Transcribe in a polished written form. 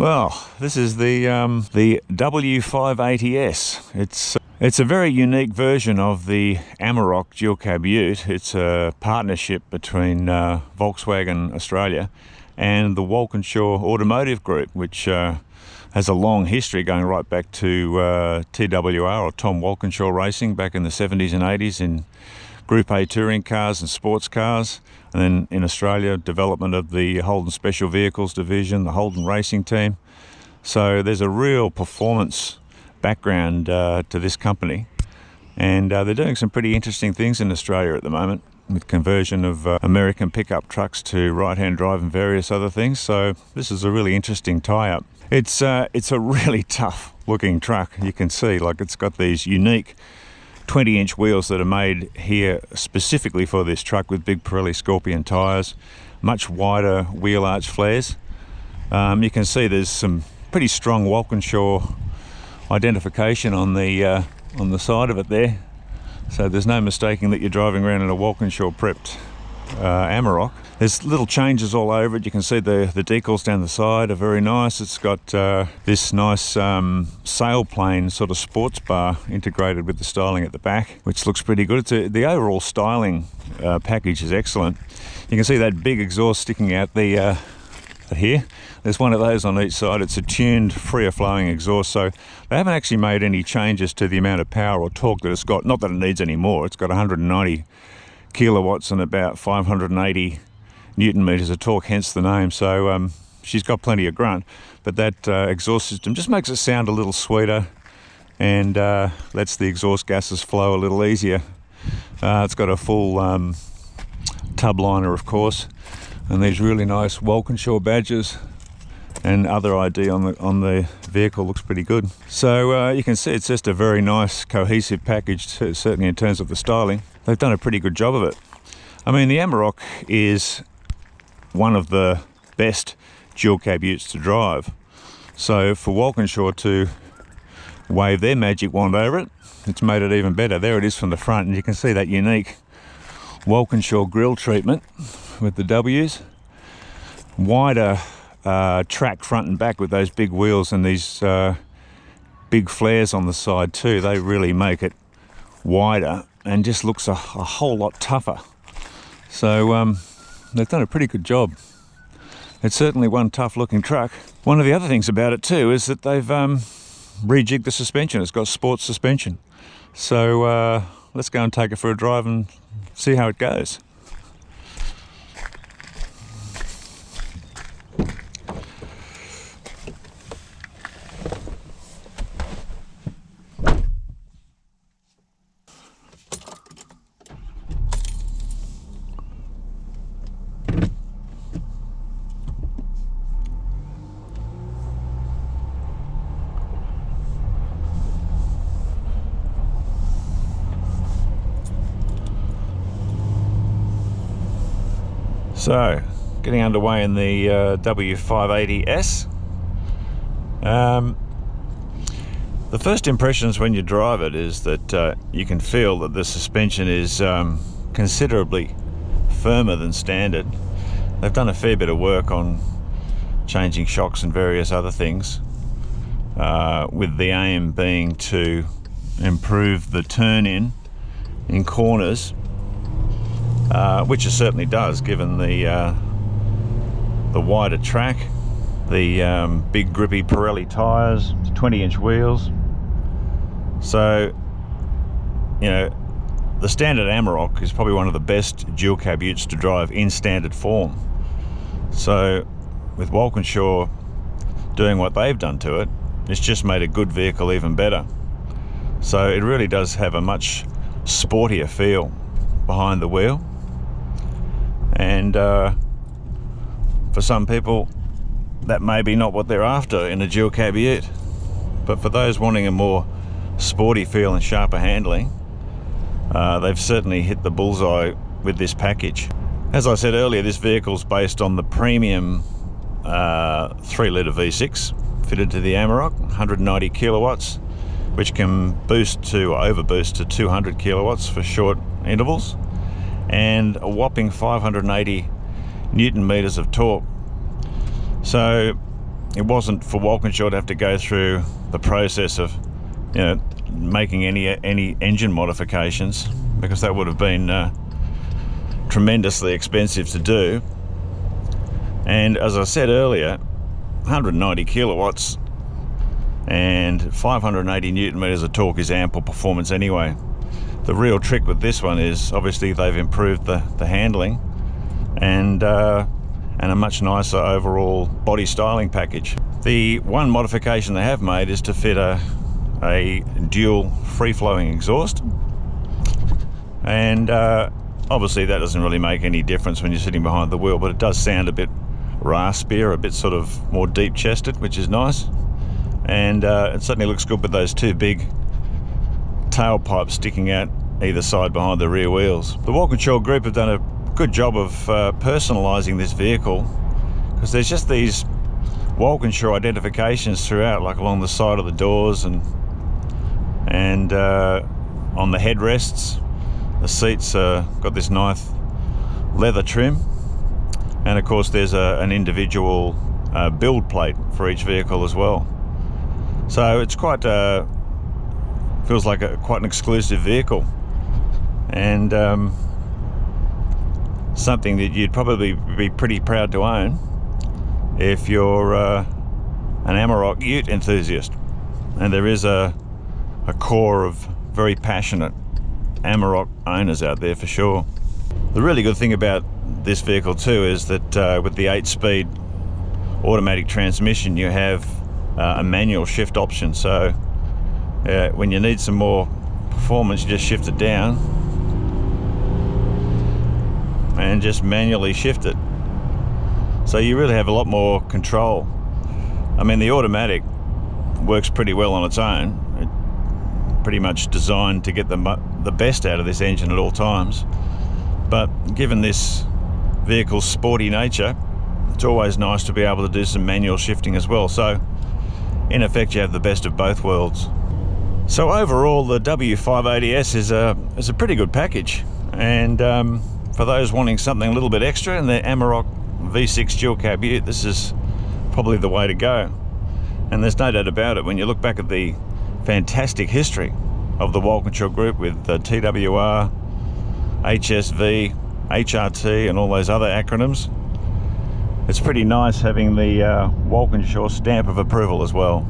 Well, this is the W580S. It's a very unique version of the Amarok dual cab ute. It's a partnership between Volkswagen Australia and the Walkinshaw Automotive Group, which has a long history going right back to TWR, or Tom Walkinshaw Racing, back in the 70s and 80s in Group A touring cars and sports cars. And then in Australia, development of the Holden Special Vehicles division, the Holden Racing team. So there's a real performance background to this company. And they're doing some pretty interesting things in Australia at the moment, with conversion of American pickup trucks to right-hand drive and various other things. So this is a really interesting tie-up. It's a really tough looking truck. You can see, like, it's got these unique 20-inch wheels that are made here specifically for this truck, with big Pirelli Scorpion tyres, much wider wheel arch flares. You can see there's some pretty strong Walkinshaw identification on the side of it there, so there's no mistaking that you're driving around in a Walkinshaw prepped Amarok. There's little changes all over it. You can see the decals down the side are very nice. It's got this nice sailplane sort of sports bar integrated with the styling at the back, which looks pretty good. The overall styling package is excellent. You can see that big exhaust sticking out the here. There's one of those on each side. It's a tuned, freer flowing exhaust, so they haven't actually made any changes to the amount of power or torque that it's got. Not that it needs any more. It's got 190 kilowatts and about 580 Newton meters of torque, hence the name. So she's got plenty of grunt, but that exhaust system just makes it sound a little sweeter and lets the exhaust gases flow a little easier. It's got a full tub liner, of course, and these really nice Walkinshaw badges and other ID on the vehicle. Looks pretty good. So you can see it's just a very nice cohesive package, certainly in terms of the styling. They've done a pretty good job of it. I mean, the Amarok is one of the best dual cab utes to drive. So for Walkinshaw to wave their magic wand over it, it's made it even better. There it is from the front, and you can see that unique Walkinshaw grille treatment with the W's. Wider track front and back with those big wheels and these big flares on the side too. They really make it wider and just looks a whole lot tougher. So they've done a pretty good job. It's certainly one tough looking truck. One of the other things about it too is that they've rejigged the suspension. It's got sports suspension. So let's go and take it for a drive and see how it goes. So, getting underway in the W580S. The first impressions when you drive it is that you can feel that the suspension is considerably firmer than standard. They've done a fair bit of work on changing shocks and various other things, with the aim being to improve the turn-in corners, which it certainly does, given the wider track, the big grippy Pirelli tyres, 20-inch wheels. So, you know, the standard Amarok is probably one of the best dual cab utes to drive in standard form. So with Walkinshaw doing what they've done to it, it's just made a good vehicle even better. So it really does have a much sportier feel behind the wheel. And for some people, that may be not what they're after in a dual cab ute, but for those wanting a more sporty feel and sharper handling, they've certainly hit the bullseye with this package. As I said earlier, this vehicle's based on the premium 3-litre V6 fitted to the Amarok, 190 kilowatts, which can overboost to 200 kilowatts for short intervals, and a whopping 580 Newton meters of torque. So it wasn't for Walkinshaw to have to go through the process of, you know, making any engine modifications, because that would have been tremendously expensive to do. And as I said earlier, 190 kilowatts and 580 newton meters of torque is ample performance anyway. The real trick with this one is obviously they've improved the handling and a much nicer overall body styling package. The one modification they have made is to fit a dual free-flowing exhaust, and obviously that doesn't really make any difference when you're sitting behind the wheel, but it does sound a bit raspier, a bit sort of more deep-chested, which is nice. And it certainly looks good with those two big tailpipes sticking out either side behind the rear wheels. The Walkinshaw group have done a good job of personalising this vehicle, because there's just these Walkinshaw identifications throughout, like along the side of the doors and on the headrests. The seats got this nice leather trim, and of course there's an individual build plate for each vehicle as well. So it's quite feels like quite an exclusive vehicle, and something that you'd probably be pretty proud to own if you're an Amarok ute enthusiast. And there is a core of very passionate Amarok owners out there for sure. The really good thing about this vehicle too is that with the 8-speed automatic transmission, you have a manual shift option. So when you need some more performance, you just shift it down and just manually shift it. So you really have a lot more control. I mean, the automatic works pretty well on its own. It's pretty much designed to get the best out of this engine at all times. But given this vehicle's sporty nature, it's always nice to be able to do some manual shifting as well. So in effect, you have the best of both worlds. So overall, the W580S is a pretty good package. And for those wanting something a little bit extra in their Amarok V6 dual cab ute, this is probably the way to go. And there's no doubt about it, when you look back at the fantastic history of the Walkinshaw group with the TWR, HSV, HRT and all those other acronyms, it's pretty nice having the Walkinshaw stamp of approval as well.